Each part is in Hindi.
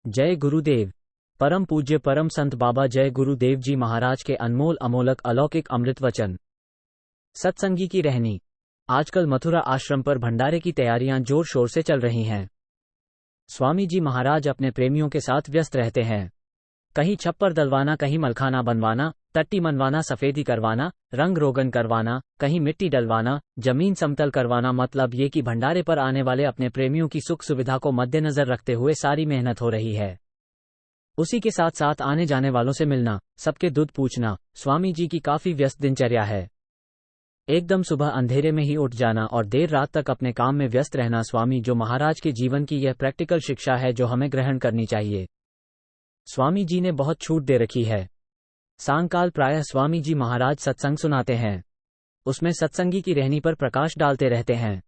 जय गुरुदेव। परम पूज्य परम संत बाबा जय गुरुदेव जी महाराज के अनमोल अमोलक अलौकिक अमृत वचन। सत्संगी की रहनी। आजकल मथुरा आश्रम पर भंडारे की तैयारियां जोर शोर से चल रही हैं। स्वामी जी महाराज अपने प्रेमियों के साथ व्यस्त रहते हैं। कहीं छप्पर डलवाना, कहीं मलखाना बनवाना, टट्टी मनवाना, सफेदी करवाना, रंग रोगन करवाना, कहीं मिट्टी डलवाना, जमीन समतल करवाना। मतलब ये कि भंडारे पर आने वाले अपने प्रेमियों की सुख सुविधा को मद्देनजर रखते हुए सारी मेहनत हो रही है। उसी के साथ साथ आने जाने वालों से मिलना, सबके दूध पूछना स्वामी जी की काफी व्यस्त दिनचर्या है। एकदम सुबह अंधेरे में ही उठ जाना और देर रात तक अपने काम में व्यस्त रहना स्वामी जो महाराज के जीवन की यह प्रैक्टिकल शिक्षा है जो हमें ग्रहण करनी चाहिए। स्वामी जी ने बहुत छूट दे रखी है। सांकाल प्रायः स्वामी जी महाराज सत्संग सुनाते हैं। उसमें सत्संगी की रहनी पर प्रकाश डालते रहते हैं।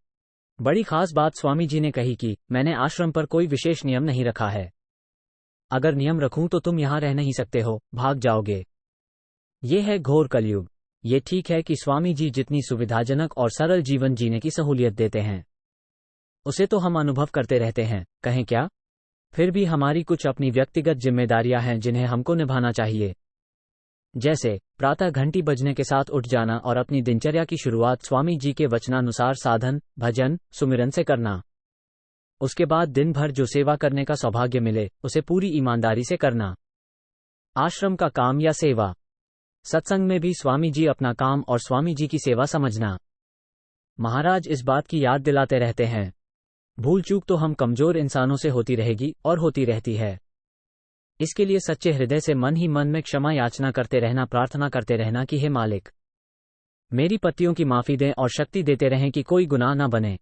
बड़ी खास बात स्वामी जी ने कही कि मैंने आश्रम पर कोई विशेष नियम नहीं रखा है। अगर नियम रखूं तो तुम यहां रह नहीं सकते हो, भाग जाओगे। ये है घोर कलयुग। ये ठीक है कि स्वामी जी जितनी सुविधाजनक और सरल जीवन जीने की सहूलियत देते हैं उसे तो हम अनुभव करते रहते हैं, कहें क्या। फिर भी हमारी कुछ अपनी व्यक्तिगत जिम्मेदारियां हैं जिन्हें हमको निभाना चाहिए। जैसे प्रातः घंटी बजने के साथ उठ जाना और अपनी दिनचर्या की शुरुआत स्वामी जी के वचनानुसार साधन, भजन, सुमिरन से करना। उसके बाद दिन भर जो सेवा करने का सौभाग्य मिले उसे पूरी ईमानदारी से करना। आश्रम का काम या सेवा। सत्संग में भी स्वामी जी अपना काम और स्वामी जी की सेवा समझना। महाराज इस बात की याद दिलाते रहते हैं, भूल चूक तो हम कमजोर इंसानों से होती रहेगी और होती रहती है। इसके लिए सच्चे हृदय से मन ही मन में क्षमा याचना करते रहना, प्रार्थना करते रहना कि हे मालिक, मेरी पत्तियों की माफी दें और शक्ति देते रहें कि कोई गुनाह न बने।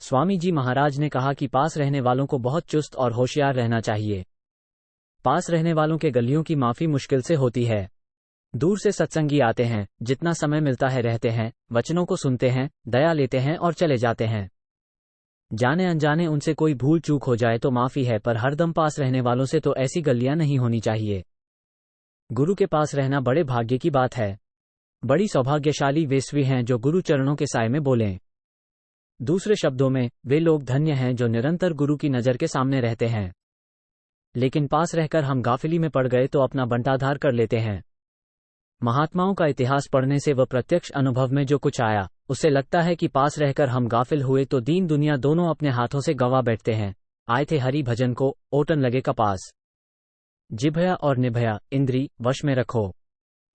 स्वामी जी महाराज ने कहा कि पास रहने वालों को बहुत चुस्त और होशियार रहना चाहिए। पास रहने वालों के गलियों की माफी मुश्किल से होती है। दूर से सत्संगी आते हैं, जितना समय मिलता है रहते हैं, वचनों को सुनते हैं, दया लेते हैं और चले जाते हैं। जाने अनजाने उनसे कोई भूल चूक हो जाए तो माफी है, पर हरदम पास रहने वालों से तो ऐसी गलियां नहीं होनी चाहिए। गुरु के पास रहना बड़े भाग्य की बात है। बड़ी सौभाग्यशाली वे स्वी हैं जो गुरु चरणों के साए में बोलें। दूसरे शब्दों में वे लोग धन्य हैं जो निरंतर गुरु की नजर के सामने रहते हैं। लेकिन पास रहकर हम गाफिली में पड़ गए तो अपना बंटाधार कर लेते हैं। महात्माओं का इतिहास पढ़ने से व प्रत्यक्ष अनुभव में जो कुछ आया उससे लगता है कि पास रहकर हम गाफिल हुए तो दीन दुनिया दोनों अपने हाथों से गंवा बैठते हैं। आए थे हरि भजन को, ओटन लगे कपास। जिभया और निभया इंद्री वश में रखो।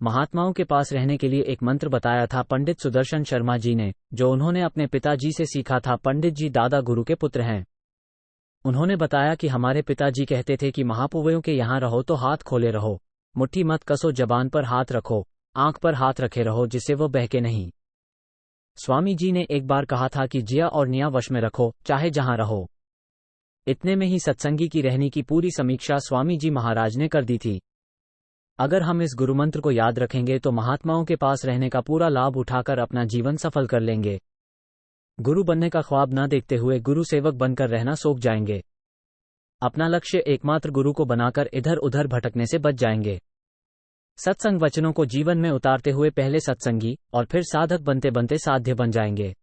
महात्माओं के पास रहने के लिए एक मंत्र बताया था पंडित सुदर्शन शर्मा जी ने, जो उन्होंने अपने पिताजी से सीखा था। पंडित जी दादा गुरु के पुत्र हैं। उन्होंने बताया कि हमारे पिताजी कहते थे कि महापुवयों के यहाँ रहो तो हाथ खोले रहो, मुट्ठी मत कसो, जबान पर हाथ रखो, आंख पर हाथ रखे रहो जिससे वो बहके नहीं। स्वामी जी ने एक बार कहा था कि जिया और निया वश में रखो, चाहे जहां रहो। इतने में ही सत्संगी की रहनी की पूरी समीक्षा स्वामी जी महाराज ने कर दी थी। अगर हम इस गुरुमंत्र को याद रखेंगे तो महात्माओं के पास रहने का पूरा लाभ उठाकर अपना जीवन सफल कर लेंगे। गुरु बनने का ख्वाब न देखते हुए गुरु सेवक बनकर रहना सोख जाएंगे। अपना लक्ष्य एकमात्र गुरु को बनाकर इधर उधर भटकने से बच जाएंगे। सत्संग वचनों को जीवन में उतारते हुए पहले सत्संगी और फिर साधक बनते बनते साध्य बन जाएंगे।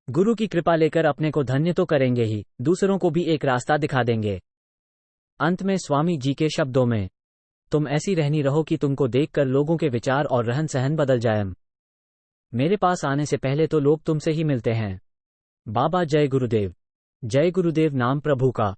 गुरु की कृपा लेकर अपने को धन्य तो करेंगे ही, दूसरों को भी एक रास्ता दिखा देंगे। अंत में स्वामी जी के शब्दों में, तुम ऐसी रहनी रहो कि तुमको देखकर लोगों के विचार और रहन सहन बदल जाए। मेरे पास आने से पहले तो लोग तुमसे ही मिलते हैं। बाबा जय गुरुदेव। जय गुरुदेव नाम प्रभु का।